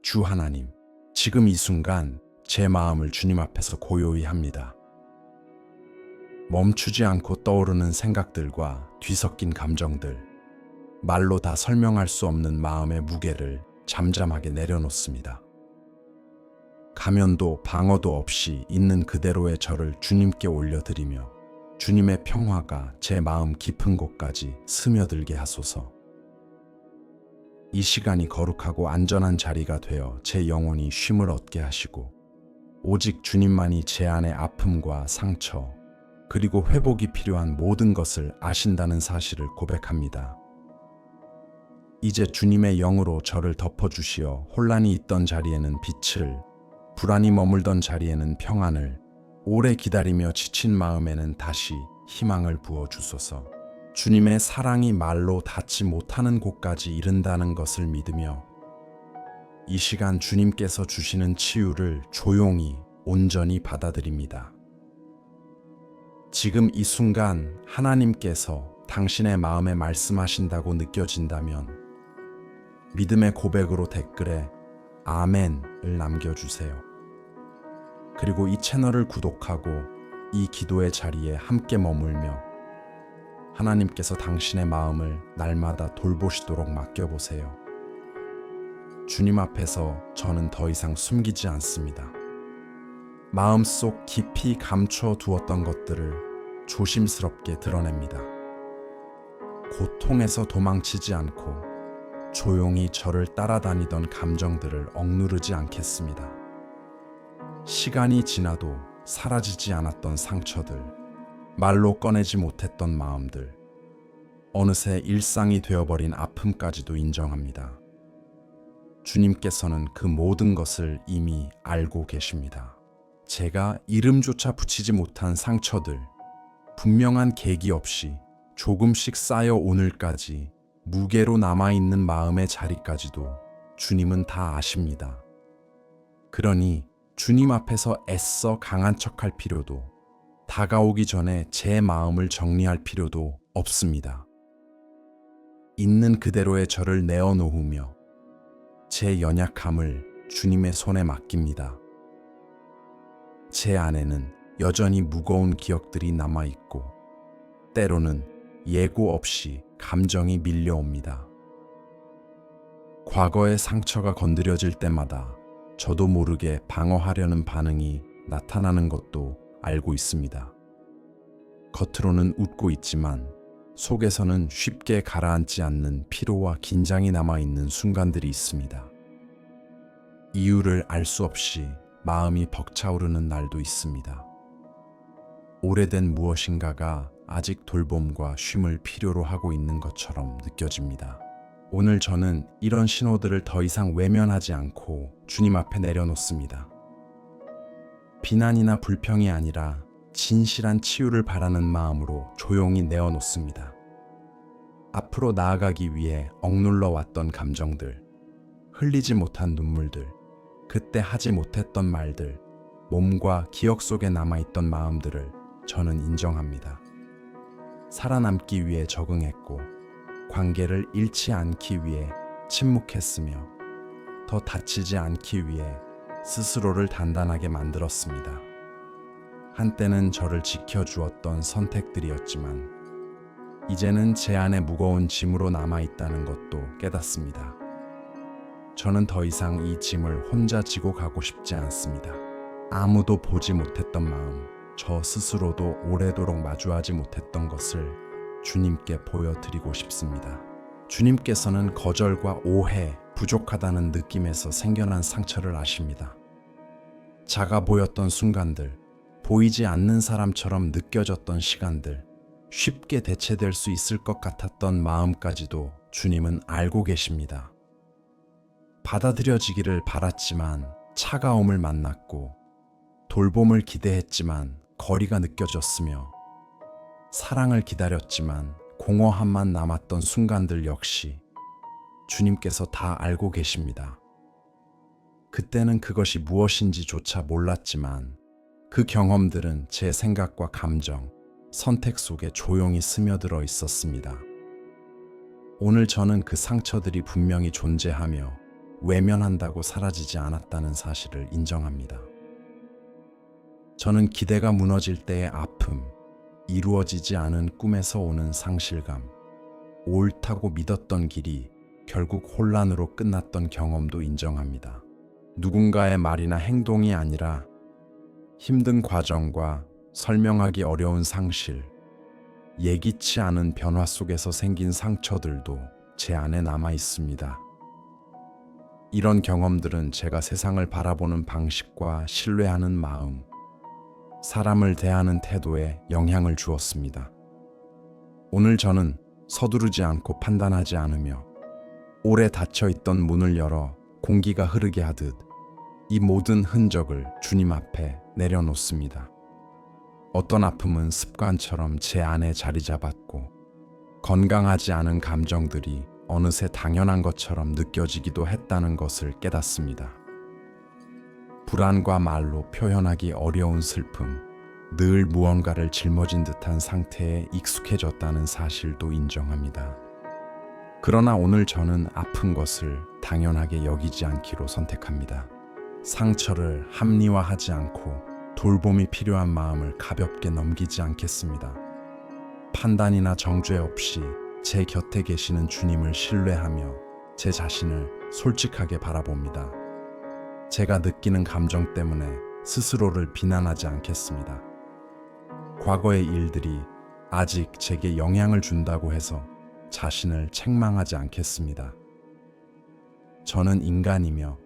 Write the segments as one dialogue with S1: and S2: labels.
S1: 주 하나님, 지금 이 순간 제 마음을 주님 앞에서 고요히 합니다. 멈추지 않고 떠오르는 생각들과 뒤섞인 감정들, 말로 다 설명할 수 없는 마음의 무게를 잠잠하게 내려놓습니다. 가면도 방어도 없이 있는 그대로의 저를 주님께 올려드리며 주님의 평화가 제 마음 깊은 곳까지 스며들게 하소서. 이 시간이 거룩하고 안전한 자리가 되어 제 영혼이 쉼을 얻게 하시고 오직 주님만이 제 안의 아픔과 상처 그리고 회복이 필요한 모든 것을 아신다는 사실을 고백합니다. 이제 주님의 영으로 저를 덮어주시어 혼란이 있던 자리에는 빛을, 불안이 머물던 자리에는 평안을, 오래 기다리며 지친 마음에는 다시 희망을 부어주소서. 주님의 사랑이 말로 닿지 못하는 곳까지 이른다는 것을 믿으며 이 시간 주님께서 주시는 치유를 조용히 온전히 받아들입니다. 지금 이 순간 하나님께서 당신의 마음에 말씀하신다고 느껴진다면 믿음의 고백으로 댓글에 아멘을 남겨주세요. 그리고 이 채널을 구독하고 이 기도의 자리에 함께 머물며 하나님께서 당신의 마음을 날마다 돌보시도록 맡겨보세요. 주님 앞에서 저는 더 이상 숨기지 않습니다. 마음속 깊이 감춰두었던 것들을 조심스럽게 드러냅니다. 고통에서 도망치지 않고 조용히 저를 따라다니던 감정들을 억누르지 않겠습니다. 시간이 지나도 사라지지 않았던 상처들, 말로 꺼내지 못했던 마음들, 어느새 일상이 되어버린 아픔까지도 인정합니다. 주님께서는 그 모든 것을 이미 알고 계십니다. 제가 이름조차 붙이지 못한 상처들, 분명한 계기 없이 조금씩 쌓여 오늘까지 무게로 남아있는 마음의 자리까지도 주님은 다 아십니다. 그러니 주님 앞에서 애써 강한 척할 필요도 다가오기 전에 제 마음을 정리할 필요도 없습니다. 있는 그대로의 저를 내어놓으며 제 연약함을 주님의 손에 맡깁니다. 제 안에는 여전히 무거운 기억들이 남아있고 때로는 예고 없이 감정이 밀려옵니다. 과거의 상처가 건드려질 때마다 저도 모르게 방어하려는 반응이 나타나는 것도 알고 있습니다. 겉으로는 웃고 있지만 속에서는 쉽게 가라앉지 않는 피로와 긴장이 남아있는 순간들이 있습니다. 이유를 알 수 없이 마음이 벅차오르는 날도 있습니다. 오래된 무엇인가가 아직 돌봄과 쉼을 필요로 하고 있는 것처럼 느껴집니다. 오늘 저는 이런 신호들을 더 이상 외면하지 않고 주님 앞에 내려놓습니다. 비난이나 불평이 아니라 진실한 치유를 바라는 마음으로 조용히 내어놓습니다. 앞으로 나아가기 위해 억눌러 왔던 감정들, 흘리지 못한 눈물들, 그때 하지 못했던 말들, 몸과 기억 속에 남아있던 마음들을 저는 인정합니다. 살아남기 위해 적응했고 관계를 잃지 않기 위해 침묵했으며 더 다치지 않기 위해 스스로를 단단하게 만들었습니다. 한때는 저를 지켜주었던 선택들이었지만 이제는 제 안에 무거운 짐으로 남아있다는 것도 깨닫습니다. 저는 더 이상 이 짐을 혼자 지고 가고 싶지 않습니다. 아무도 보지 못했던 마음, 저 스스로도 오래도록 마주하지 못했던 것을 주님께 보여드리고 싶습니다. 주님께서는 거절과 오해, 부족하다는 느낌에서 생겨난 상처를 아십니다. 작아 보였던 순간들, 보이지 않는 사람처럼 느껴졌던 시간들, 쉽게 대체될 수 있을 것 같았던 마음까지도 주님은 알고 계십니다. 받아들여지기를 바랐지만 차가움을 만났고 돌봄을 기대했지만 거리가 느껴졌으며 사랑을 기다렸지만 공허함만 남았던 순간들 역시 주님께서 다 알고 계십니다. 그때는 그것이 무엇인지조차 몰랐지만 그 경험들은 제 생각과 감정, 선택 속에 조용히 스며들어 있었습니다. 오늘 저는 그 상처들이 분명히 존재하며 외면한다고 사라지지 않았다는 사실을 인정합니다. 저는 기대가 무너질 때의 아픔, 이루어지지 않은 꿈에서 오는 상실감, 옳다고 믿었던 길이 결국 혼란으로 끝났던 경험도 인정합니다. 누군가의 말이나 행동이 아니라 힘든 과정과 설명하기 어려운 상실, 예기치 않은 변화 속에서 생긴 상처들도 제 안에 남아 있습니다. 이런 경험들은 제가 세상을 바라보는 방식과 신뢰하는 마음, 사람을 대하는 태도에 영향을 주었습니다. 오늘 저는 서두르지 않고 판단하지 않으며 오래 닫혀 있던 문을 열어 공기가 흐르게 하듯 이 모든 흔적을 주님 앞에 내려놓습니다. 어떤 아픔은 습관처럼 제 안에 자리 잡았고 건강하지 않은 감정들이 어느새 당연한 것처럼 느껴지기도 했다는 것을 깨닫습니다. 불안과 말로 표현하기 어려운 슬픔, 늘 무언가를 짊어진 듯한 상태에 익숙해졌다는 사실도 인정합니다. 그러나 오늘 저는 아픈 것을 당연하게 여기지 않기로 선택합니다. 상처를 합리화하지 않고 돌봄이 필요한 마음을 가볍게 넘기지 않겠습니다. 판단이나 정죄 없이 제 곁에 계시는 주님을 신뢰하며 제 자신을 솔직하게 바라봅니다. 제가 느끼는 감정 때문에 스스로를 비난하지 않겠습니다. 과거의 일들이 아직 제게 영향을 준다고 해서 자신을 책망하지 않겠습니다. 저는 인간이며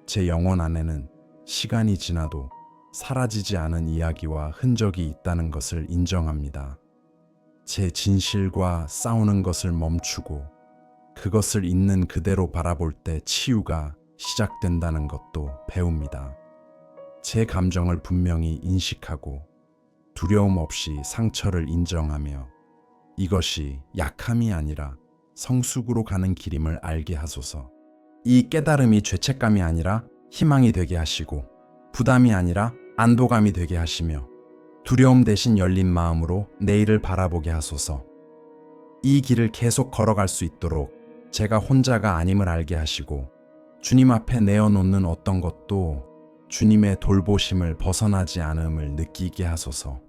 S1: 제 영혼 안에는 시간이 지나도 사라지지 않은 이야기와 흔적이 있다는 것을 인정합니다. 제 진실과 싸우는 것을 멈추고 그것을 있는 그대로 바라볼 때 치유가 시작된다는 것도 배웁니다. 제 감정을 분명히 인식하고 두려움 없이 상처를 인정하며 이것이 약함이 아니라 성숙으로 가는 길임을 알게 하소서. 이 깨달음이 죄책감이 아니라 희망이 되게 하시고 부담이 아니라 안도감이 되게 하시며 두려움 대신 열린 마음으로 내일을 바라보게 하소서. 이 길을 계속 걸어갈 수 있도록 제가 혼자가 아님을 알게 하시고 주님 앞에 내어놓는 어떤 것도 주님의 돌보심을 벗어나지 않음을 느끼게 하소서.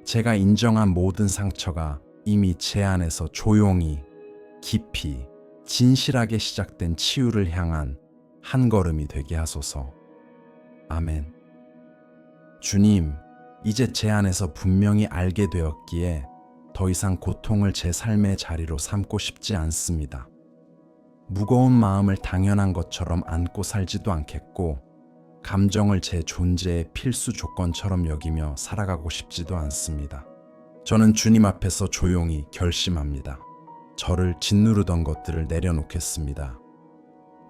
S1: 제가 인정한 모든 상처가 이미 제 안에서 조용히, 깊이, 진실하게 시작된 치유를 향한 한 걸음이 되게 하소서. 아멘. 주님, 이제 제 안에서 분명히 알게 되었기에 더 이상 고통을 제 삶의 자리로 삼고 싶지 않습니다. 무거운 마음을 당연한 것처럼 안고 살지도 않겠고 감정을 제 존재의 필수 조건처럼 여기며 살아가고 싶지도 않습니다. 저는 주님 앞에서 조용히 결심합니다. 저를 짓누르던 것들을 내려놓겠습니다.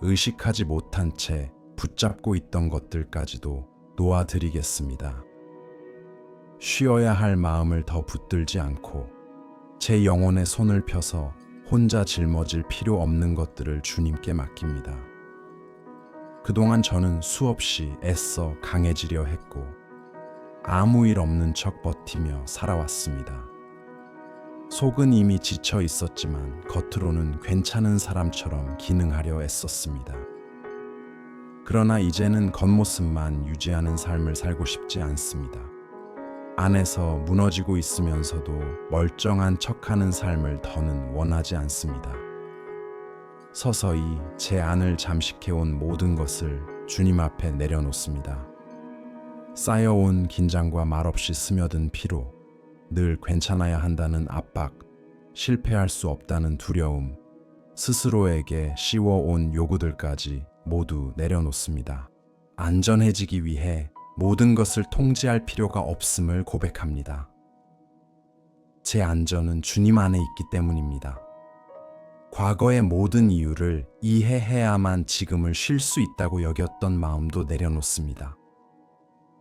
S1: 의식하지 못한 채 붙잡고 있던 것들까지도 놓아드리겠습니다. 쉬어야 할 마음을 더 붙들지 않고 제 영혼에 손을 펴서 혼자 짊어질 필요 없는 것들을 주님께 맡깁니다. 그동안 저는 수없이 애써 강해지려 했고 아무 일 없는 척 버티며 살아왔습니다. 속은 이미 지쳐 있었지만 겉으로는 괜찮은 사람처럼 기능하려 애썼습니다. 그러나 이제는 겉모습만 유지하는 삶을 살고 싶지 않습니다. 안에서 무너지고 있으면서도 멀쩡한 척하는 삶을 더는 원하지 않습니다. 서서히 제 안을 잠식해온 모든 것을 주님 앞에 내려놓습니다. 쌓여온 긴장과 말없이 스며든 피로, 늘 괜찮아야 한다는 압박, 실패할 수 없다는 두려움, 스스로에게 씌워온 요구들까지 모두 내려놓습니다. 안전해지기 위해 모든 것을 통제할 필요가 없음을 고백합니다. 제 안전은 주님 안에 있기 때문입니다. 과거의 모든 이유를 이해해야만 지금을 쉴 수 있다고 여겼던 마음도 내려놓습니다.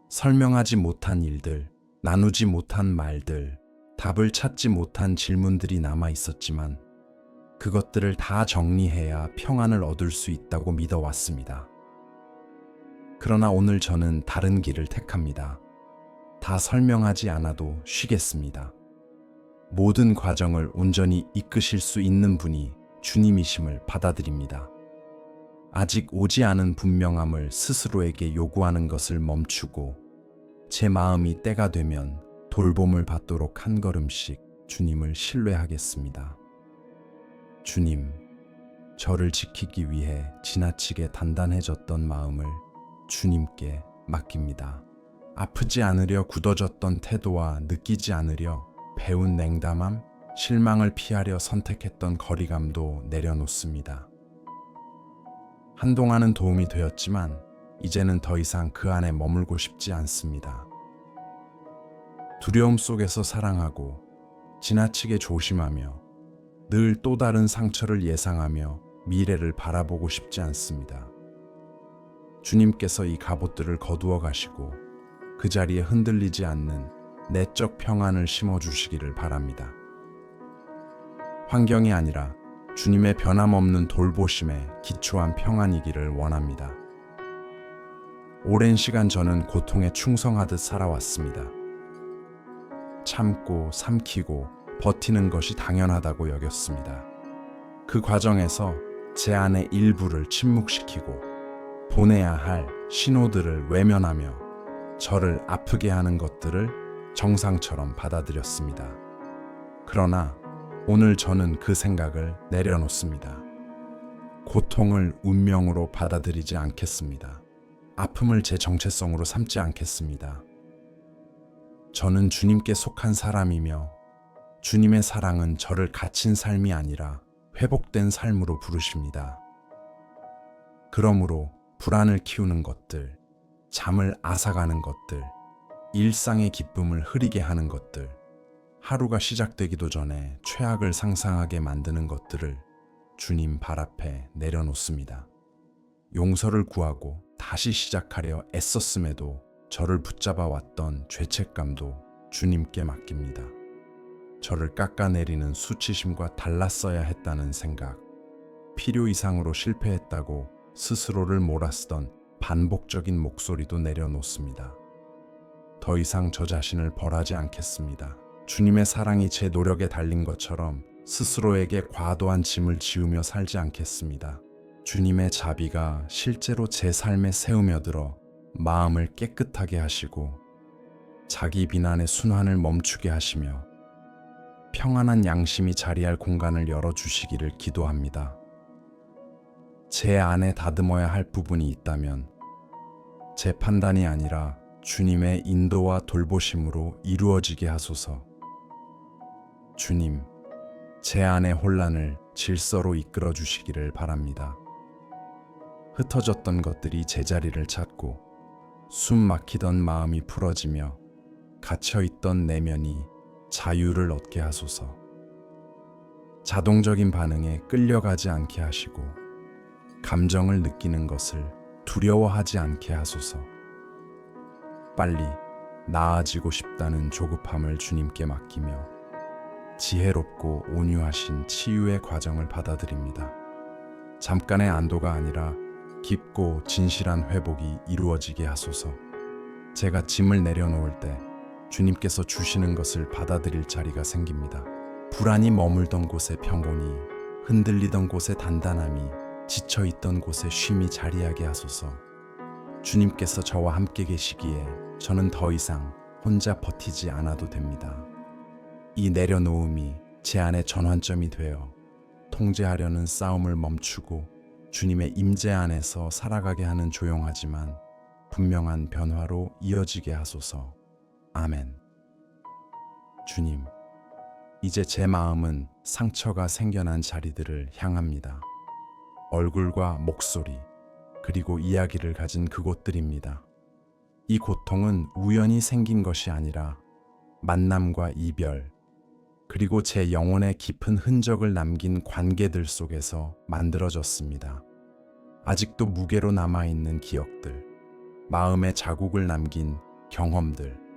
S1: 설명하지 못한 일들, 나누지 못한 말들, 답을 찾지 못한 질문들이 남아 있었지만 그것들을 다 정리해야 평안을 얻을 수 있다고 믿어왔습니다. 그러나 오늘 저는 다른 길을 택합니다. 다 설명하지 않아도 쉬겠습니다. 모든 과정을 온전히 이끄실 수 있는 분이 주님이심을 받아들입니다. 아직 오지 않은 분명함을 스스로에게 요구하는 것을 멈추고 제 마음이 때가 되면 돌봄을 받도록 한 걸음씩 주님을 신뢰하겠습니다. 주님, 저를 지키기 위해 지나치게 단단해졌던 마음을 주님께 맡깁니다. 아프지 않으려 굳어졌던 태도와 느끼지 않으려 배운 냉담함, 실망을 피하려 선택했던 거리감도 내려놓습니다. 한동안은 도움이 되었지만 이제는 더 이상 그 안에 머물고 싶지 않습니다. 두려움 속에서 사랑하고 지나치게 조심하며 늘 또 다른 상처를 예상하며 미래를 바라보고 싶지 않습니다. 주님께서 이 갑옷들을 거두어 가시고 그 자리에 흔들리지 않는 내적 평안을 심어주시기를 바랍니다. 환경이 아니라 주님의 변함없는 돌보심에 기초한 평안이기를 원합니다. 오랜 시간 저는 고통에 충성하듯 살아왔습니다. 참고 삼키고 버티는 것이 당연하다고 여겼습니다. 그 과정에서 제 안의 일부를 침묵시키고 보내야 할 신호들을 외면하며 저를 아프게 하는 것들을 정상처럼 받아들였습니다. 그러나 오늘 저는 그 생각을 내려놓습니다. 고통을 운명으로 받아들이지 않겠습니다. 아픔을 제 정체성으로 삼지 않겠습니다. 저는 주님께 속한 사람이며 주님의 사랑은 저를 갇힌 삶이 아니라 회복된 삶으로 부르십니다. 그러므로 불안을 키우는 것들, 잠을 앗아가는 것들, 일상의 기쁨을 흐리게 하는 것들, 하루가 시작되기도 전에 최악을 상상하게 만드는 것들을 주님 발 앞에 내려놓습니다. 용서를 구하고 다시 시작하려 애썼음에도 저를 붙잡아 왔던 죄책감도 주님께 맡깁니다. 저를 깎아내리는 수치심과 달랐어야 했다는 생각, 필요 이상으로 실패했다고 스스로를 몰아쓰던 반복적인 목소리도 내려놓습니다. 더 이상 저 자신을 벌하지 않겠습니다. 주님의 사랑이 제 노력에 달린 것처럼 스스로에게 과도한 짐을 지우며 살지 않겠습니다. 주님의 자비가 실제로 제 삶에 세우며들어 마음을 깨끗하게 하시고 자기 비난의 순환을 멈추게 하시며 평안한 양심이 자리할 공간을 열어주시기를 기도합니다. 제 안에 다듬어야 할 부분이 있다면 제 판단이 아니라 주님의 인도와 돌보심으로 이루어지게 하소서. 주님, 제 안의 혼란을 질서로 이끌어 주시기를 바랍니다. 흩어졌던 것들이 제자리를 찾고 숨 막히던 마음이 풀어지며 갇혀있던 내면이 자유를 얻게 하소서. 자동적인 반응에 끌려가지 않게 하시고 감정을 느끼는 것을 두려워하지 않게 하소서. 빨리 나아지고 싶다는 조급함을 주님께 맡기며 지혜롭고 온유하신 치유의 과정을 받아들입니다. 잠깐의 안도가 아니라 깊고 진실한 회복이 이루어지게 하소서. 제가 짐을 내려놓을 때 주님께서 주시는 것을 받아들일 자리가 생깁니다. 불안이 머물던 곳에 평온이, 흔들리던 곳에 단단함이, 지쳐있던 곳에 쉼이 자리하게 하소서. 주님께서 저와 함께 계시기에 저는 더 이상 혼자 버티지 않아도 됩니다. 이 내려놓음이 제 안의 전환점이 되어 통제하려는 싸움을 멈추고 주님의 임재 안에서 살아가게 하는 조용하지만 분명한 변화로 이어지게 하소서. 아멘. 주님, 이제 제 마음은 상처가 생겨난 자리들을 향합니다. 얼굴과 목소리, 그리고 이야기를 가진 그곳들입니다. 이 고통은 우연히 생긴 것이 아니라 만남과 이별, 그리고 제 영혼에 깊은 흔적을 남긴 관계들 속에서 만들어졌습니다. 아직도 무게로 남아있는 기억들, 마음에 자국을 남긴 경험들,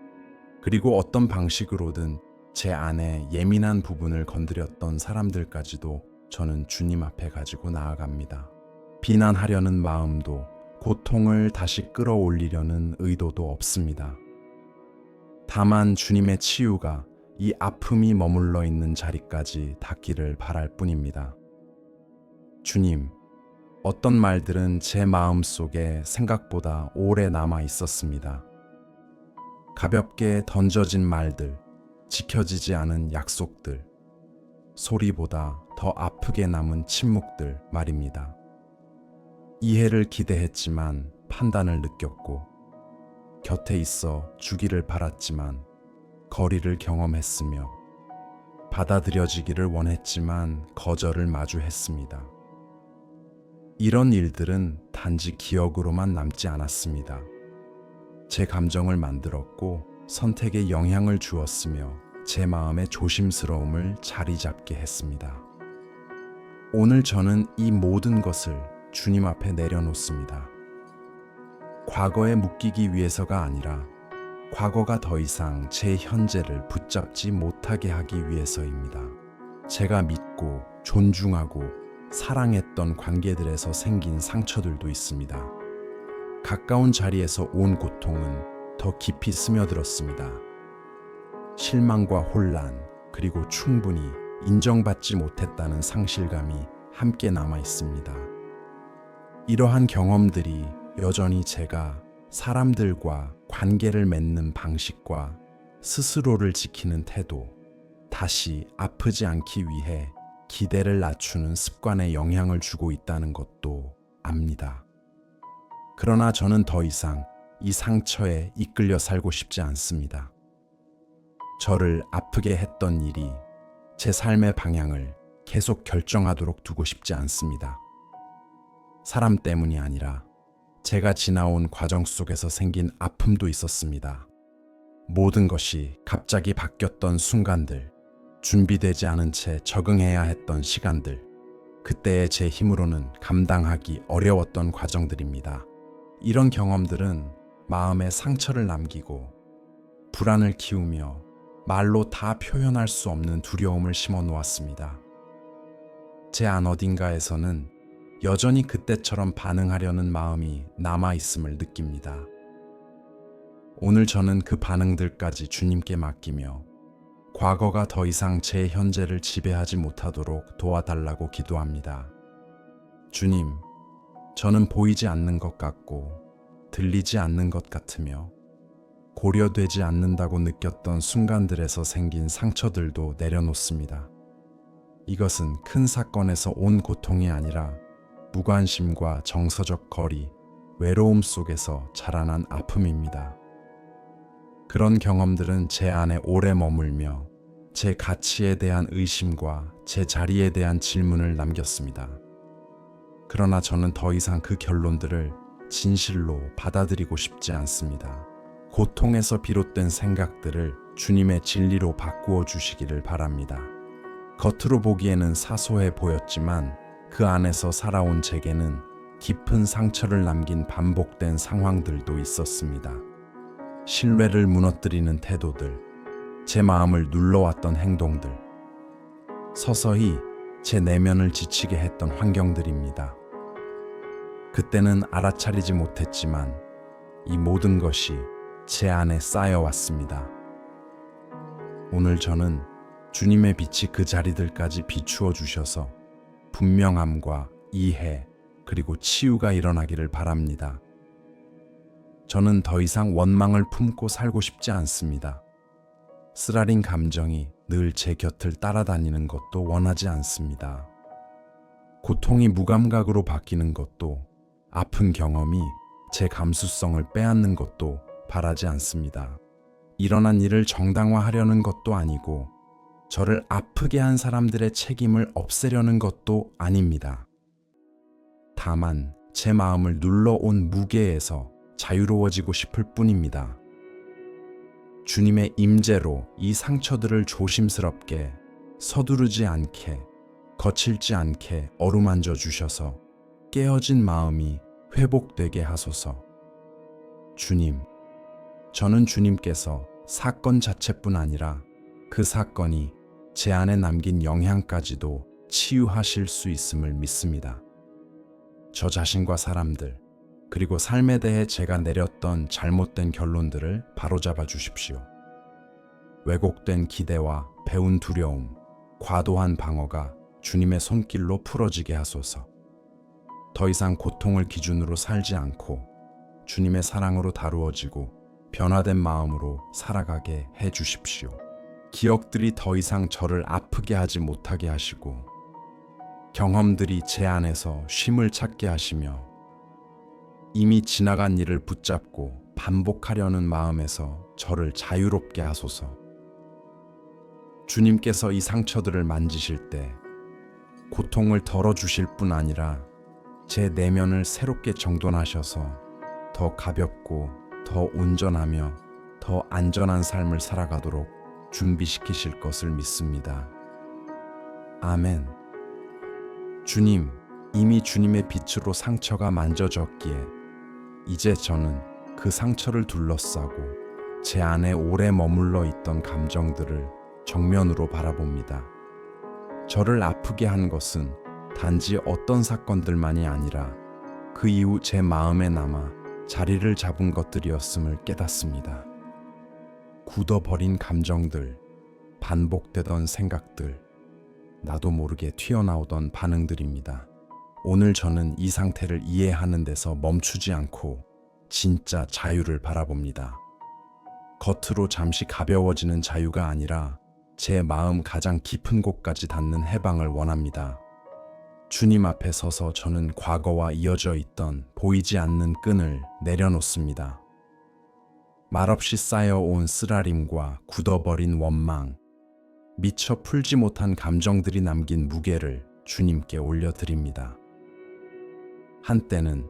S1: 그리고 어떤 방식으로든 제 안에 예민한 부분을 건드렸던 사람들까지도 저는 주님 앞에 가지고 나아갑니다. 비난하려는 마음도 고통을 다시 끌어올리려는 의도도 없습니다. 다만 주님의 치유가 이 아픔이 머물러 있는 자리까지 닿기를 바랄 뿐입니다. 주님, 어떤 말들은 제 마음 속에 생각보다 오래 남아 있었습니다. 가볍게 던져진 말들, 지켜지지 않은 약속들, 소리보다 더 아프게 남은 침묵들 말입니다. 이해를 기대했지만 판단을 느꼈고, 곁에 있어 주기를 바랐지만 거리를 경험했으며, 받아들여지기를 원했지만 거절을 마주했습니다. 이런 일들은 단지 기억으로만 남지 않았습니다. 제 감정을 만들었고 선택에 영향을 주었으며 제 마음의 조심스러움을 자리 잡게 했습니다. 오늘 저는 이 모든 것을 주님 앞에 내려놓습니다. 과거에 묶이기 위해서가 아니라 과거가 더 이상 제 현재를 붙잡지 못하게 하기 위해서입니다. 제가 믿고 존중하고 사랑했던 관계들에서 생긴 상처들도 있습니다. 가까운 자리에서 온 고통은 더 깊이 스며들었습니다. 실망과 혼란, 그리고 충분히 인정받지 못했다는 상실감이 함께 남아 있습니다. 이러한 경험들이 여전히 제가 사람들과 관계를 맺는 방식과 스스로를 지키는 태도, 다시 아프지 않기 위해 기대를 낮추는 습관에 영향을 주고 있다는 것도 압니다. 그러나 저는 더 이상 이 상처에 이끌려 살고 싶지 않습니다. 저를 아프게 했던 일이 제 삶의 방향을 계속 결정하도록 두고 싶지 않습니다. 사람 때문이 아니라 제가 지나온 과정 속에서 생긴 아픔도 있었습니다. 모든 것이 갑자기 바뀌었던 순간들, 준비되지 않은 채 적응해야 했던 시간들, 그때의 제 힘으로는 감당하기 어려웠던 과정들입니다. 이런 경험들은 마음에 상처를 남기고 불안을 키우며 말로 다 표현할 수 없는 두려움을 심어 놓았습니다. 제 안 어딘가에서는 여전히 그때처럼 반응하려는 마음이 남아 있음을 느낍니다. 오늘 저는 그 반응들까지 주님께 맡기며 과거가 더 이상 제 현재를 지배하지 못하도록 도와달라고 기도합니다. 주님, 저는 보이지 않는 것 같고 들리지 않는 것 같으며 고려되지 않는다고 느꼈던 순간들에서 생긴 상처들도 내려놓습니다. 이것은 큰 사건에서 온 고통이 아니라 무관심과 정서적 거리, 외로움 속에서 자라난 아픔입니다. 그런 경험들은 제 안에 오래 머물며 제 가치에 대한 의심과 제 자리에 대한 질문을 남겼습니다. 그러나 저는 더 이상 그 결론들을 진실로 받아들이고 싶지 않습니다. 고통에서 비롯된 생각들을 주님의 진리로 바꾸어 주시기를 바랍니다. 겉으로 보기에는 사소해 보였지만 그 안에서 살아온 제게는 깊은 상처를 남긴 반복된 상황들도 있었습니다. 신뢰를 무너뜨리는 태도들, 제 마음을 눌러왔던 행동들, 서서히 제 내면을 지치게 했던 환경들입니다. 그때는 알아차리지 못했지만 이 모든 것이 제 안에 쌓여왔습니다. 오늘 저는 주님의 빛이 그 자리들까지 비추어 주셔서 분명함과 이해, 그리고 치유가 일어나기를 바랍니다. 저는 더 이상 원망을 품고 살고 싶지 않습니다. 쓰라린 감정이 늘 제 곁을 따라다니는 것도 원하지 않습니다. 고통이 무감각으로 바뀌는 것도, 아픈 경험이 제 감수성을 빼앗는 것도 바라지 않습니다. 일어난 일을 정당화하려는 것도 아니고 저를 아프게 한 사람들의 책임을 없애려는 것도 아닙니다. 다만 제 마음을 눌러온 무게에서 자유로워지고 싶을 뿐입니다. 주님의 임재로 이 상처들을 조심스럽게, 서두르지 않게, 거칠지 않게 어루만져 주셔서 깨어진 마음이 회복되게 하소서. 주님, 저는 주님께서 사건 자체뿐 아니라 그 사건이 제 안에 남긴 영향까지도 치유하실 수 있음을 믿습니다. 저 자신과 사람들, 그리고 삶에 대해 제가 내렸던 잘못된 결론들을 바로잡아 주십시오. 왜곡된 기대와 배운 두려움, 과도한 방어가 주님의 손길로 풀어지게 하소서. 더 이상 고통을 기준으로 살지 않고 주님의 사랑으로 다루어지고 변화된 마음으로 살아가게 해 주십시오. 기억들이 더 이상 저를 아프게 하지 못하게 하시고 경험들이 제 안에서 쉼을 찾게 하시며 이미 지나간 일을 붙잡고 반복하려는 마음에서 저를 자유롭게 하소서. 주님께서 이 상처들을 만지실 때 고통을 덜어주실 뿐 아니라 제 내면을 새롭게 정돈하셔서 더 가볍고 더 온전하며 더 안전한 삶을 살아가도록 준비시키실 것을 믿습니다. 아멘. 주님, 이미 주님의 빛으로 상처가 만져졌기에 이제 저는 그 상처를 둘러싸고 제 안에 오래 머물러 있던 감정들을 정면으로 바라봅니다. 저를 아프게 한 것은 단지 어떤 사건들만이 아니라 그 이후 제 마음에 남아 자리를 잡은 것들이었음을 깨닫습니다. 굳어버린 감정들, 반복되던 생각들, 나도 모르게 튀어나오던 반응들입니다. 오늘 저는 이 상태를 이해하는 데서 멈추지 않고 진짜 자유를 바라봅니다. 겉으로 잠시 가벼워지는 자유가 아니라 제 마음 가장 깊은 곳까지 닿는 해방을 원합니다. 주님 앞에 서서 저는 과거와 이어져 있던 보이지 않는 끈을 내려놓습니다. 말없이 쌓여온 쓰라림과 굳어버린 원망, 미처 풀지 못한 감정들이 남긴 무게를 주님께 올려드립니다. 한때는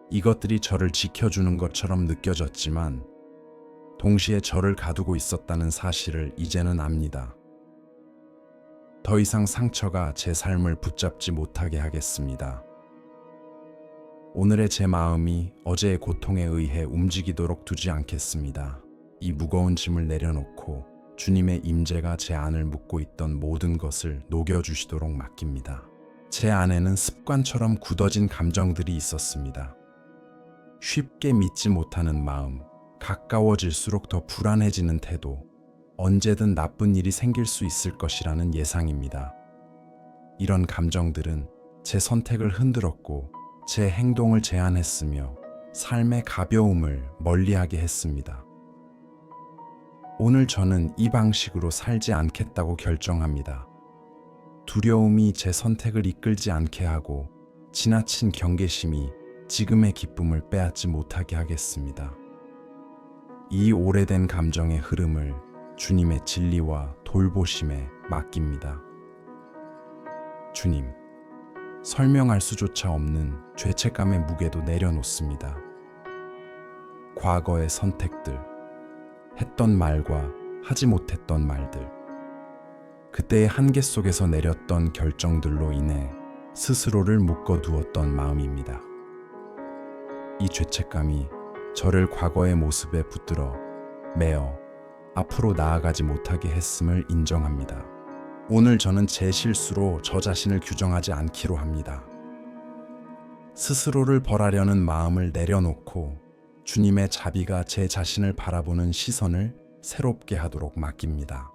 S1: 이것들이 저를 지켜주는 것처럼 느껴졌지만 동시에 저를 가두고 있었다는 사실을 이제는 압니다. 더 이상 상처가 제 삶을 붙잡지 못하게 하겠습니다. 오늘의 제 마음이 어제의 고통에 의해 움직이도록 두지 않겠습니다. 이 무거운 짐을 내려놓고 주님의 임재가 제 안을 묶고 있던 모든 것을 녹여주시도록 맡깁니다. 제 안에는 습관처럼 굳어진 감정들이 있었습니다. 쉽게 믿지 못하는 마음, 가까워질수록 더 불안해지는 태도, 언제든 나쁜 일이 생길 수 있을 것이라는 예상입니다. 이런 감정들은 제 선택을 흔들었고 제 행동을 제한했으며 삶의 가벼움을 멀리하게 했습니다. 오늘 저는 이 방식으로 살지 않겠다고 결정합니다. 두려움이 제 선택을 이끌지 않게 하고 지나친 경계심이 지금의 기쁨을 빼앗지 못하게 하겠습니다. 이 오래된 감정의 흐름을 주님의 진리와 돌보심에 맡깁니다. 주님, 설명할 수조차 없는 죄책감의 무게도 내려놓습니다. 과거의 선택들, 했던 말과 하지 못했던 말들, 그때의 한계 속에서 내렸던 결정들로 인해 스스로를 묶어두었던 마음입니다. 이 죄책감이 저를 과거의 모습에 붙들어 매어 앞으로 나아가지 못하게 했음을 인정합니다. 오늘 저는 제 실수로 저 자신을 규정하지 않기로 합니다. 스스로를 벌하려는 마음을 내려놓고 주님의 자비가 제 자신을 바라보는 시선을 새롭게 하도록 맡깁니다.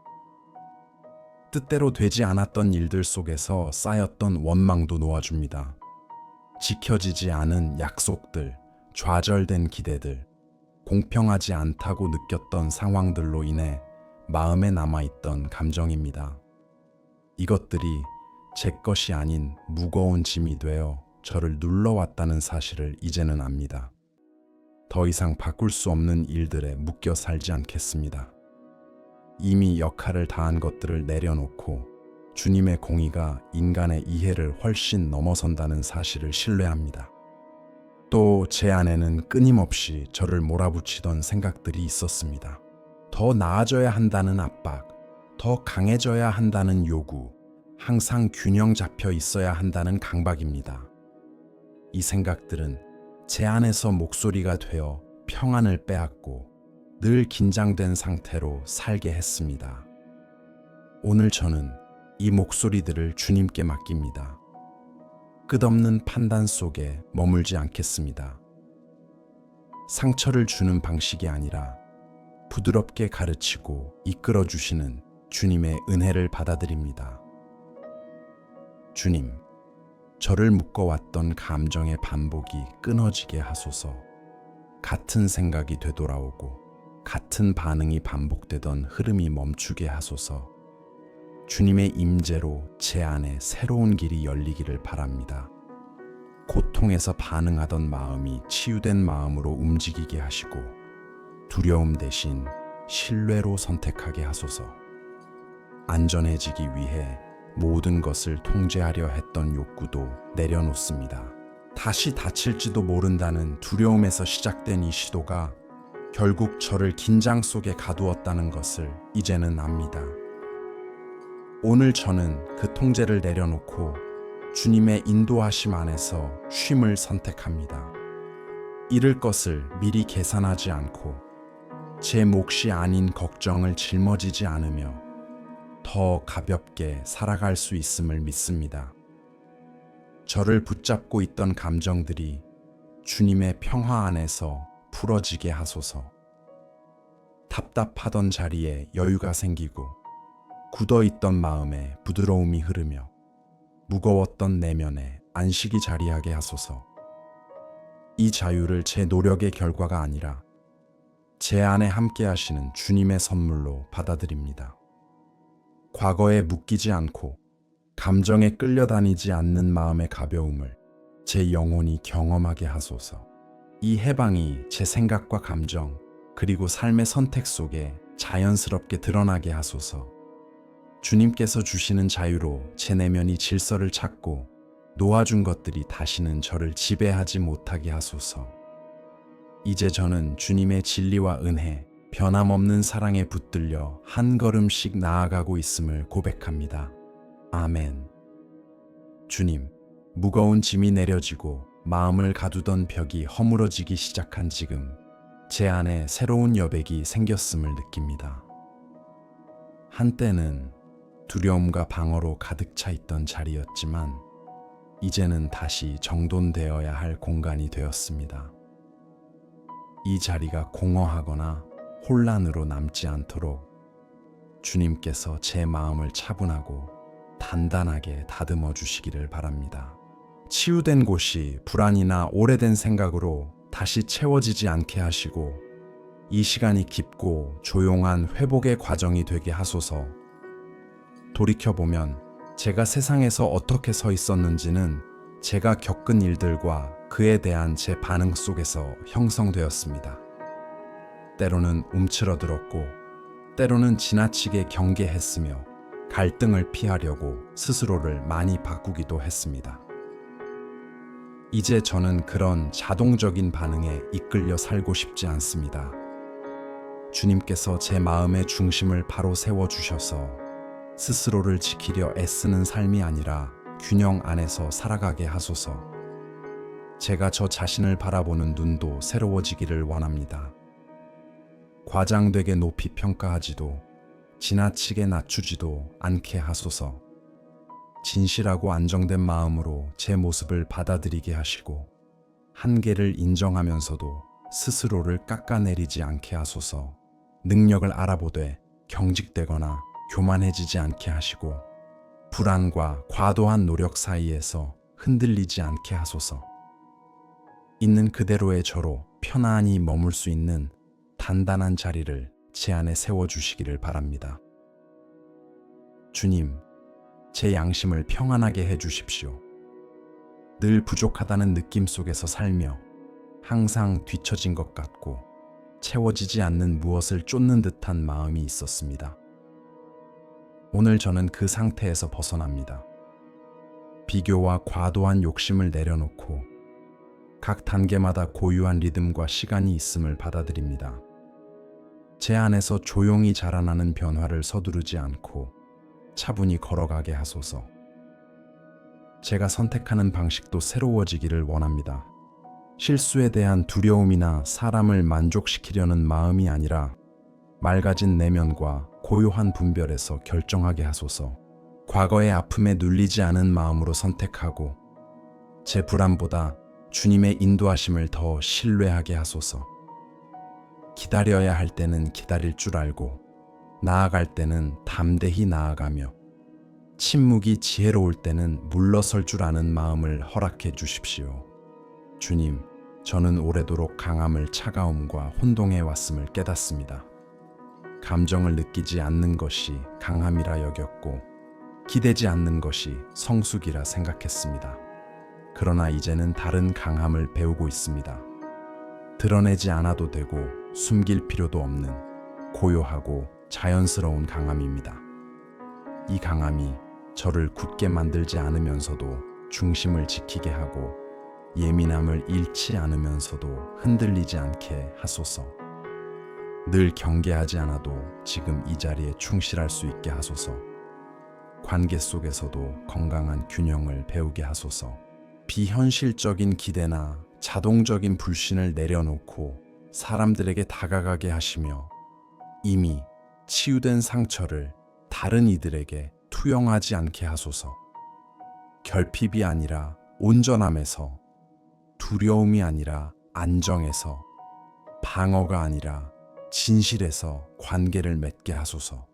S1: 뜻대로 되지 않았던 일들 속에서 쌓였던 원망도 놓아줍니다. 지켜지지 않은 약속들, 좌절된 기대들, 공평하지 않다고 느꼈던 상황들로 인해 마음에 남아있던 감정입니다. 이것들이 제 것이 아닌 무거운 짐이 되어 저를 눌러왔다는 사실을 이제는 압니다. 더 이상 바꿀 수 없는 일들에 묶여 살지 않겠습니다. 이미 역할을 다한 것들을 내려놓고 주님의 공의가 인간의 이해를 훨씬 넘어선다는 사실을 신뢰합니다. 또 제 안에는 끊임없이 저를 몰아붙이던 생각들이 있었습니다. 더 나아져야 한다는 압박, 더 강해져야 한다는 요구, 항상 균형 잡혀 있어야 한다는 강박입니다. 이 생각들은 제 안에서 목소리가 되어 평안을 빼앗고 늘 긴장된 상태로 살게 했습니다. 오늘 저는 이 목소리들을 주님께 맡깁니다. 끝없는 판단 속에 머물지 않겠습니다. 상처를 주는 방식이 아니라 부드럽게 가르치고 이끌어 주시는 주님의 은혜를 받아들입니다. 주님, 저를 묶어왔던 감정의 반복이 끊어지게 하소서. 같은 생각이 되돌아오고 같은 반응이 반복되던 흐름이 멈추게 하소서. 주님의 임재로 제 안에 새로운 길이 열리기를 바랍니다. 고통에서 반응하던 마음이 치유된 마음으로 움직이게 하시고 두려움 대신 신뢰로 선택하게 하소서. 안전해지기 위해 모든 것을 통제하려 했던 욕구도 내려놓습니다. 다시 다칠지도 모른다는 두려움에서 시작된 이 시도가 결국 저를 긴장 속에 가두었다는 것을 이제는 압니다. 오늘 저는 그 통제를 내려놓고 주님의 인도하심 안에서 쉼을 선택합니다. 잃을 것을 미리 계산하지 않고 제 몫이 아닌 걱정을 짊어지지 않으며 더 가볍게 살아갈 수 있음을 믿습니다. 저를 붙잡고 있던 감정들이 주님의 평화 안에서 풀어지게 하소서. 답답하던 자리에 여유가 생기고 굳어있던 마음에 부드러움이 흐르며 무거웠던 내면에 안식이 자리하게 하소서. 이 자유를 제 노력의 결과가 아니라 제 안에 함께 하시는 주님의 선물로 받아들입니다. 과거에 묶이지 않고 감정에 끌려다니지 않는 마음의 가벼움을 제 영혼이 경험하게 하소서. 이 해방이 제 생각과 감정 그리고 삶의 선택 속에 자연스럽게 드러나게 하소서. 주님께서 주시는 자유로 제 내면이 질서를 찾고 놓아준 것들이 다시는 저를 지배하지 못하게 하소서. 이제 저는 주님의 진리와 은혜, 변함없는 사랑에 붙들려 한 걸음씩 나아가고 있음을 고백합니다. 아멘. 주님, 무거운 짐이 내려지고 마음을 가두던 벽이 허물어지기 시작한 지금 제 안에 새로운 여백이 생겼음을 느낍니다. 한때는 두려움과 방어로 가득 차 있던 자리였지만 이제는 다시 정돈되어야 할 공간이 되었습니다. 이 자리가 공허하거나 혼란으로 남지 않도록 주님께서 제 마음을 차분하고 단단하게 다듬어 주시기를 바랍니다. 치유된 곳이 불안이나 오래된 생각으로 다시 채워지지 않게 하시고 이 시간이 깊고 조용한 회복의 과정이 되게 하소서. 돌이켜보면 제가 세상에서 어떻게 서 있었는지는 제가 겪은 일들과 그에 대한 제 반응 속에서 형성되었습니다. 때로는 움츠러들었고 때로는 지나치게 경계했으며 갈등을 피하려고 스스로를 많이 바꾸기도 했습니다. 이제 저는 그런 자동적인 반응에 이끌려 살고 싶지 않습니다. 주님께서 제 마음의 중심을 바로 세워주셔서 스스로를 지키려 애쓰는 삶이 아니라 균형 안에서 살아가게 하소서. 제가 저 자신을 바라보는 눈도 새로워지기를 원합니다. 과장되게 높이 평가하지도 지나치게 낮추지도 않게 하소서. 진실하고 안정된 마음으로 제 모습을 받아들이게 하시고 한계를 인정하면서도 스스로를 깎아내리지 않게 하소서. 능력을 알아보되 경직되거나 교만해지지 않게 하시고 불안과 과도한 노력 사이에서 흔들리지 않게 하소서. 있는 그대로의 저로 편안히 머물 수 있는 단단한 자리를 제 안에 세워주시기를 바랍니다. 주님, 제 양심을 평안하게 해주십시오. 늘 부족하다는 느낌 속에서 살며 항상 뒤처진 것 같고 채워지지 않는 무엇을 쫓는 듯한 마음이 있었습니다. 오늘 저는 그 상태에서 벗어납니다. 비교와 과도한 욕심을 내려놓고 각 단계마다 고유한 리듬과 시간이 있음을 받아들입니다. 제 안에서 조용히 자라나는 변화를 서두르지 않고 차분히 걸어가게 하소서. 제가 선택하는 방식도 새로워지기를 원합니다. 실수에 대한 두려움이나 사람을 만족시키려는 마음이 아니라 맑아진 내면과 고요한 분별에서 결정하게 하소서. 과거의 아픔에 눌리지 않은 마음으로 선택하고 제 불안보다 주님의 인도하심을 더 신뢰하게 하소서. 기다려야 할 때는 기다릴 줄 알고 나아갈 때는 담대히 나아가며 침묵이 지혜로울 때는 물러설 줄 아는 마음을 허락해 주십시오. 주님, 저는 오래도록 강함을 차가움과 혼동해 왔음을 깨닫습니다. 감정을 느끼지 않는 것이 강함이라 여겼고 기대지 않는 것이 성숙이라 생각했습니다. 그러나 이제는 다른 강함을 배우고 있습니다. 드러내지 않아도 되고 숨길 필요도 없는 고요하고 자연스러운 강함입니다. 이 강함이 저를 굳게 만들지 않으면서도 중심을 지키게 하고 예민함을 잃지 않으면서도 흔들리지 않게 하소서. 늘 경계하지 않아도 지금 이 자리에 충실할 수 있게 하소서. 관계 속에서도 건강한 균형을 배우게 하소서. 비현실적인 기대나 자동적인 불신을 내려놓고 사람들에게 다가가게 하시며 이미 치유된 상처를 다른 이들에게 투영하지 않게 하소서. 결핍이 아니라 온전함에서, 두려움이 아니라 안정에서, 방어가 아니라 진실에서 관계를 맺게 하소서.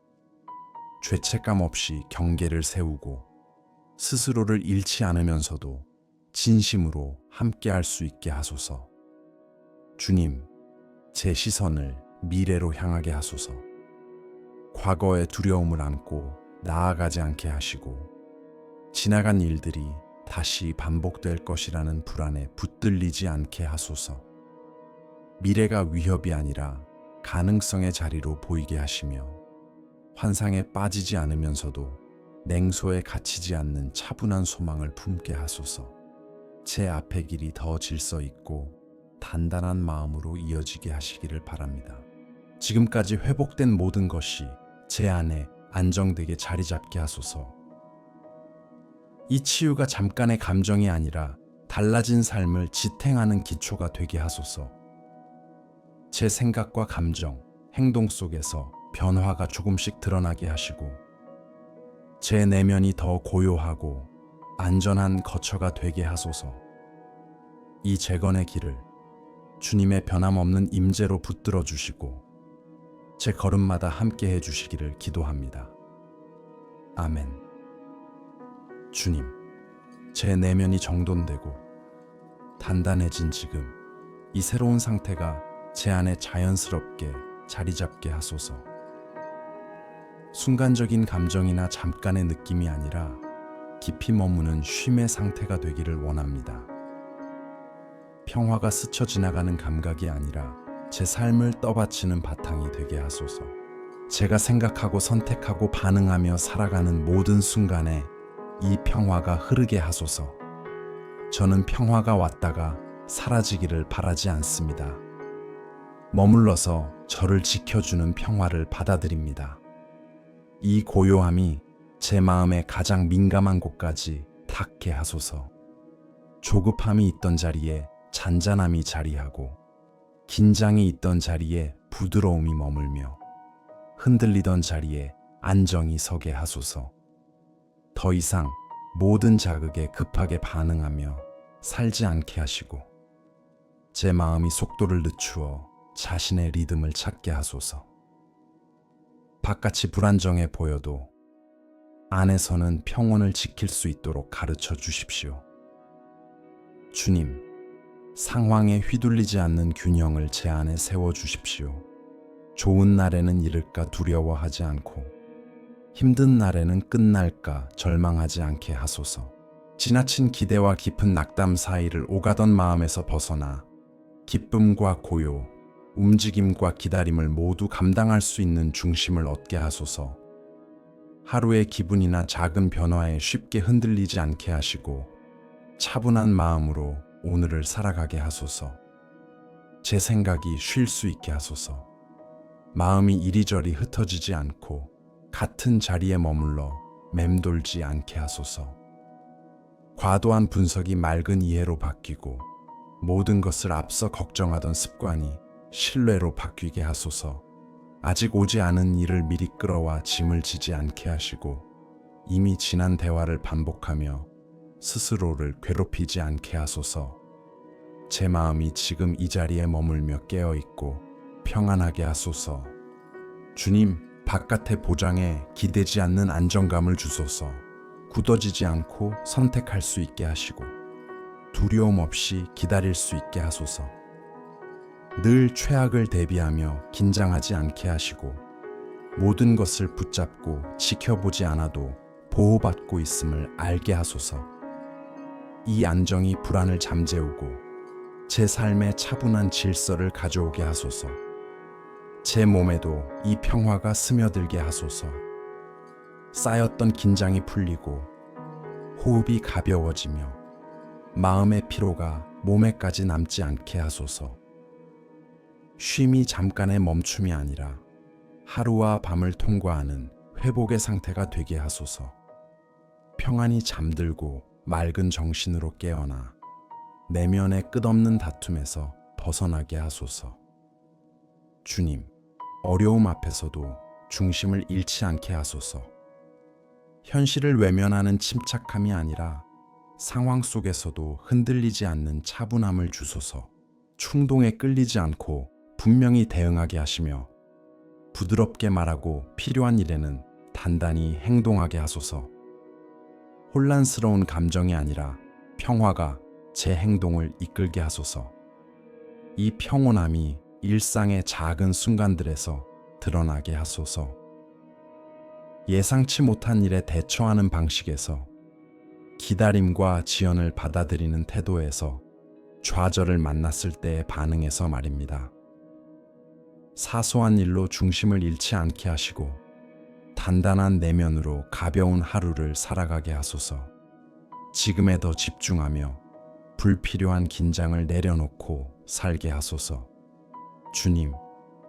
S1: 죄책감 없이 경계를 세우고 스스로를 잃지 않으면서도 진심으로 함께할 수 있게 하소서. 주님, 제 시선을 미래로 향하게 하소서. 과거의 두려움을 안고 나아가지 않게 하시고 지나간 일들이 다시 반복될 것이라는 불안에 붙들리지 않게 하소서. 미래가 위협이 아니라 가능성의 자리로 보이게 하시며 환상에 빠지지 않으면서도 냉소에 갇히지 않는 차분한 소망을 품게 하소서. 제 앞의 길이 더 질서 있고 단단한 마음으로 이어지게 하시기를 바랍니다. 지금까지 회복된 모든 것이 제 안에 안정되게 자리 잡게 하소서. 이 치유가 잠깐의 감정이 아니라 달라진 삶을 지탱하는 기초가 되게 하소서. 제 생각과 감정, 행동 속에서 변화가 조금씩 드러나게 하시고 제 내면이 더 고요하고 안전한 거처가 되게 하소서. 이 재건의 길을 주님의 변함없는 임재로 붙들어 주시고 제 걸음마다 함께 해 주시기를 기도합니다. 아멘. 주님, 제 내면이 정돈되고 단단해진 지금 이 새로운 상태가 제 안에 자연스럽게 자리 잡게 하소서. 순간적인 감정이나 잠깐의 느낌이 아니라 깊이 머무는 쉼의 상태가 되기를 원합니다. 평화가 스쳐 지나가는 감각이 아니라 제 삶을 떠받치는 바탕이 되게 하소서. 제가 생각하고 선택하고 반응하며 살아가는 모든 순간에 이 평화가 흐르게 하소서. 저는 평화가 왔다가 사라지기를 바라지 않습니다. 머물러서 저를 지켜주는 평화를 받아들입니다. 이 고요함이 제 마음의 가장 민감한 곳까지 닿게 하소서. 조급함이 있던 자리에 잔잔함이 자리하고 긴장이 있던 자리에 부드러움이 머물며 흔들리던 자리에 안정이 서게 하소서. 더 이상 모든 자극에 급하게 반응하며 살지 않게 하시고 제 마음이 속도를 늦추어 자신의 리듬을 찾게 하소서. 바깥이 불안정해 보여도 안에서는 평온을 지킬 수 있도록 가르쳐 주십시오. 주님, 상황에 휘둘리지 않는 균형을 제 안에 세워 주십시오. 좋은 날에는 잃을까 두려워하지 않고 힘든 날에는 끝날까 절망하지 않게 하소서. 지나친 기대와 깊은 낙담 사이를 오가던 마음에서 벗어나 기쁨과 고요, 움직임과 기다림을 모두 감당할 수 있는 중심을 얻게 하소서. 하루의 기분이나 작은 변화에 쉽게 흔들리지 않게 하시고 차분한 마음으로 오늘을 살아가게 하소서. 제 생각이 쉴 수 있게 하소서. 마음이 이리저리 흩어지지 않고 같은 자리에 머물러 맴돌지 않게 하소서. 과도한 분석이 맑은 이해로 바뀌고 모든 것을 앞서 걱정하던 습관이 신뢰로 바뀌게 하소서. 아직 오지 않은 일을 미리 끌어와 짐을 지지 않게 하시고 이미 지난 대화를 반복하며 스스로를 괴롭히지 않게 하소서. 제 마음이 지금 이 자리에 머물며 깨어있고 평안하게 하소서. 주님, 바깥의 보장에 기대지 않는 안정감을 주소서. 굳어지지 않고 선택할 수 있게 하시고 두려움 없이 기다릴 수 있게 하소서. 늘 최악을 대비하며 긴장하지 않게 하시고 모든 것을 붙잡고 지켜보지 않아도 보호받고 있음을 알게 하소서. 이 안정이 불안을 잠재우고 제 삶에 차분한 질서를 가져오게 하소서. 제 몸에도 이 평화가 스며들게 하소서. 쌓였던 긴장이 풀리고 호흡이 가벼워지며 마음의 피로가 몸에까지 남지 않게 하소서. 쉼이 잠깐의 멈춤이 아니라 하루와 밤을 통과하는 회복의 상태가 되게 하소서. 평안히 잠들고 맑은 정신으로 깨어나 내면의 끝없는 다툼에서 벗어나게 하소서. 주님, 어려움 앞에서도 중심을 잃지 않게 하소서. 현실을 외면하는 침착함이 아니라 상황 속에서도 흔들리지 않는 차분함을 주소서. 충동에 끌리지 않고 분명히 대응하게 하시며 부드럽게 말하고 필요한 일에는 단단히 행동하게 하소서. 혼란스러운 감정이 아니라 평화가 제 행동을 이끌게 하소서. 이 평온함이 일상의 작은 순간들에서 드러나게 하소서. 예상치 못한 일에 대처하는 방식에서 기다림과 지연을 받아들이는 태도에서 좌절을 만났을 때의 반응에서 말입니다. 사소한 일로 중심을 잃지 않게 하시고 단단한 내면으로 가벼운 하루를 살아가게 하소서. 지금에 더 집중하며 불필요한 긴장을 내려놓고 살게 하소서. 주님,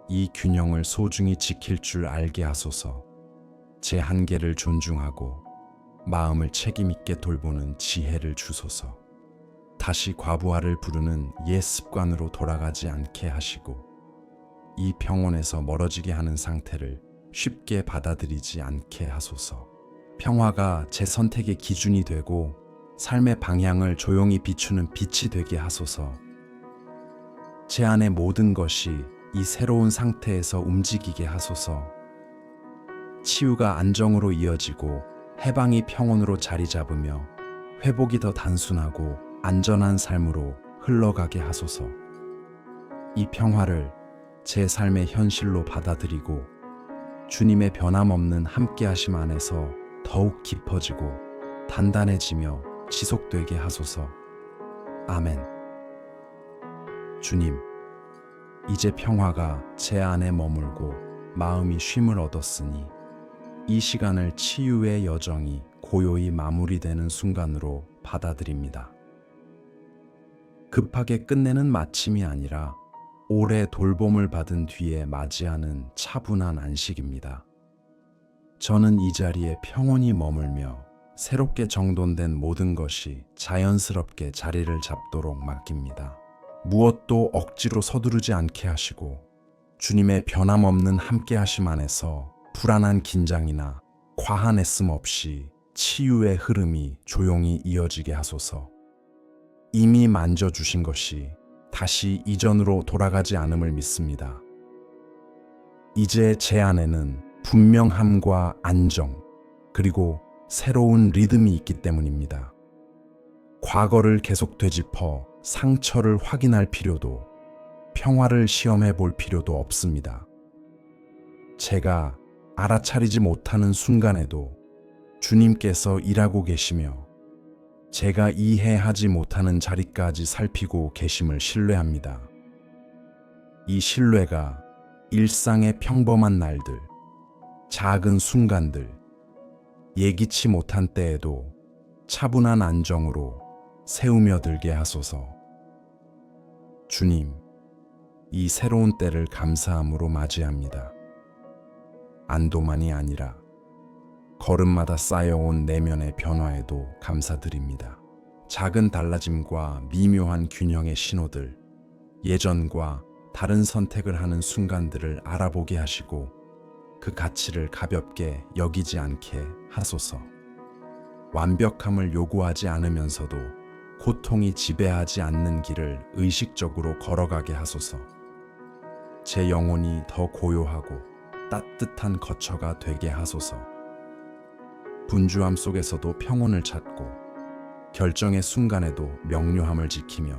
S1: 이 균형을 소중히 지킬 줄 알게 하소서. 제 한계를 존중하고 마음을 책임있게 돌보는 지혜를 주소서. 다시 과부하를 부르는 옛 습관으로 돌아가지 않게 하시고 이 평온에서 멀어지게 하는 상태를 쉽게 받아들이지 않게 하소서. 평화가 제 선택의 기준이 되고 삶의 방향을 조용히 비추는 빛이 되게 하소서. 제 안의 모든 것이 이 새로운 상태에서 움직이게 하소서. 치유가 안정으로 이어지고 해방이 평온으로 자리 잡으며 회복이 더 단순하고 안전한 삶으로 흘러가게 하소서. 이 평화를 제 삶의 현실로 받아들이고 주님의 변함없는 함께하심 안에서 더욱 깊어지고 단단해지며 지속되게 하소서. 아멘. 주님, 이제 평화가 제 안에 머물고 마음이 쉼을 얻었으니 이 시간을 치유의 여정이 고요히 마무리되는 순간으로 받아들입니다. 급하게 끝내는 마침이 아니라 오래 돌봄을 받은 뒤에 맞이하는 차분한 안식입니다. 저는 이 자리에 평온히 머물며 새롭게 정돈된 모든 것이 자연스럽게 자리를 잡도록 맡깁니다. 무엇도 억지로 서두르지 않게 하시고 주님의 변함없는 함께하심 안에서 불안한 긴장이나 과한 애씀 없이 치유의 흐름이 조용히 이어지게 하소서. 이미 만져주신 것이 다시 이전으로 돌아가지 않음을 믿습니다. 이제 제 안에는 분명함과 안정, 그리고 새로운 리듬이 있기 때문입니다. 과거를 계속 되짚어 상처를 확인할 필요도, 평화를 시험해 볼 필요도 없습니다. 제가 알아차리지 못하는 순간에도 주님께서 일하고 계시며 제가 이해하지 못하는 자리까지 살피고 계심을 신뢰합니다. 이 신뢰가 일상의 평범한 날들, 작은 순간들, 예기치 못한 때에도 차분한 안정으로 세우며 들게 하소서. 주님, 이 새로운 때를 감사함으로 맞이합니다. 안도만이 아니라 걸음마다 쌓여온 내면의 변화에도 감사드립니다. 작은 달라짐과 미묘한 균형의 신호들, 예전과 다른 선택을 하는 순간들을 알아보게 하시고 그 가치를 가볍게 여기지 않게 하소서. 완벽함을 요구하지 않으면서도 고통이 지배하지 않는 길을 의식적으로 걸어가게 하소서. 제 영혼이 더 고요하고 따뜻한 거처가 되게 하소서. 분주함 속에서도 평온을 찾고 결정의 순간에도 명료함을 지키며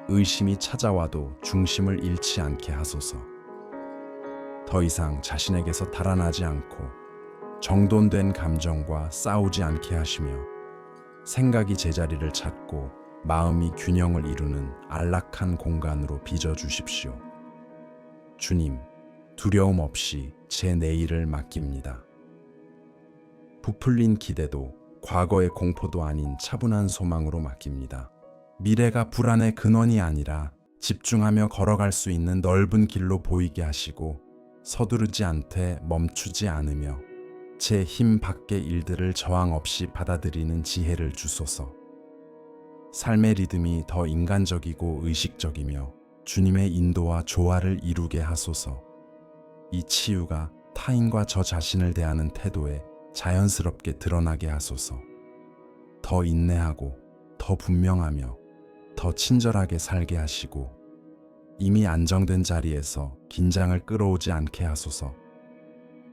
S1: 의심이 찾아와도 중심을 잃지 않게 하소서. 더 이상 자신에게서 달아나지 않고 정돈된 감정과 싸우지 않게 하시며 생각이 제자리를 찾고 마음이 균형을 이루는 안락한 공간으로 빚어주십시오. 주님, 두려움 없이 제 내일을 맡깁니다. 부풀린 기대도 과거의 공포도 아닌 차분한 소망으로 맡깁니다. 미래가 불안의 근원이 아니라 집중하며 걸어갈 수 있는 넓은 길로 보이게 하시고 서두르지 않되 멈추지 않으며 제 힘 밖의 일들을 저항 없이 받아들이는 지혜를 주소서. 삶의 리듬이 더 인간적이고 의식적이며 주님의 인도와 조화를 이루게 하소서. 이 치유가 타인과 저 자신을 대하는 태도에 자연스럽게 드러나게 하소서. 더 인내하고 더 분명하며 더 친절하게 살게 하시고 이미 안정된 자리에서 긴장을 끌어오지 않게 하소서.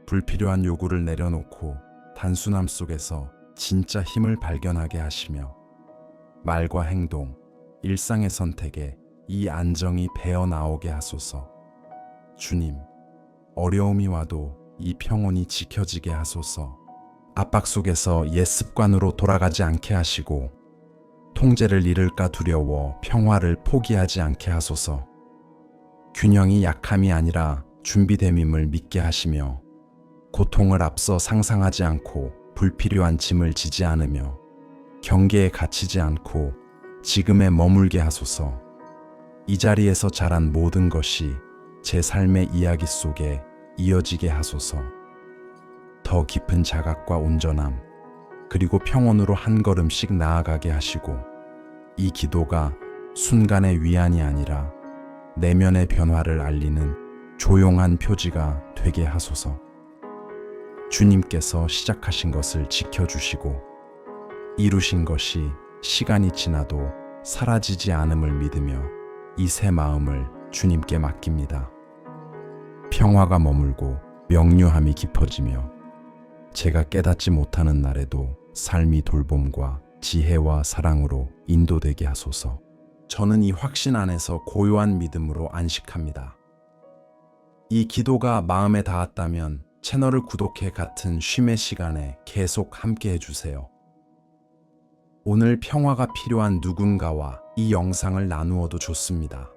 S1: 불필요한 요구를 내려놓고 단순함 속에서 진짜 힘을 발견하게 하시며 말과 행동, 일상의 선택에 이 안정이 배어 나오게 하소서. 주님, 어려움이 와도 이 평온이 지켜지게 하소서. 압박 속에서 옛 습관으로 돌아가지 않게 하시고 통제를 잃을까 두려워 평화를 포기하지 않게 하소서. 균형이 약함이 아니라 준비됨임을 믿게 하시며 고통을 앞서 상상하지 않고 불필요한 짐을 지지 않으며 경계에 갇히지 않고 지금에 머물게 하소서. 이 자리에서 자란 모든 것이 제 삶의 이야기 속에 이어지게 하소서. 더 깊은 자각과 온전함, 그리고 평온으로 한 걸음씩 나아가게 하시고 이 기도가 순간의 위안이 아니라 내면의 변화를 알리는 조용한 표지가 되게 하소서. 주님께서 시작하신 것을 지켜주시고 이루신 것이 시간이 지나도 사라지지 않음을 믿으며 이 새 마음을 주님께 맡깁니다. 평화가 머물고 명료함이 깊어지며 제가 깨닫지 못하는 날에도 삶이 돌봄과 지혜와 사랑으로 인도되게 하소서. 저는 이 확신 안에서 고요한 믿음으로 안식합니다. 이 기도가 마음에 닿았다면 채널을 구독해 같은 쉼의 시간에 계속 함께 해주세요. 오늘 평화가 필요한 누군가와 이 영상을 나누어도 좋습니다.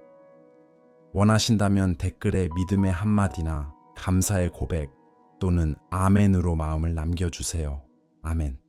S1: 원하신다면 댓글에 믿음의 한마디나 감사의 고백 또는 아멘으로 마음을 남겨주세요. 아멘.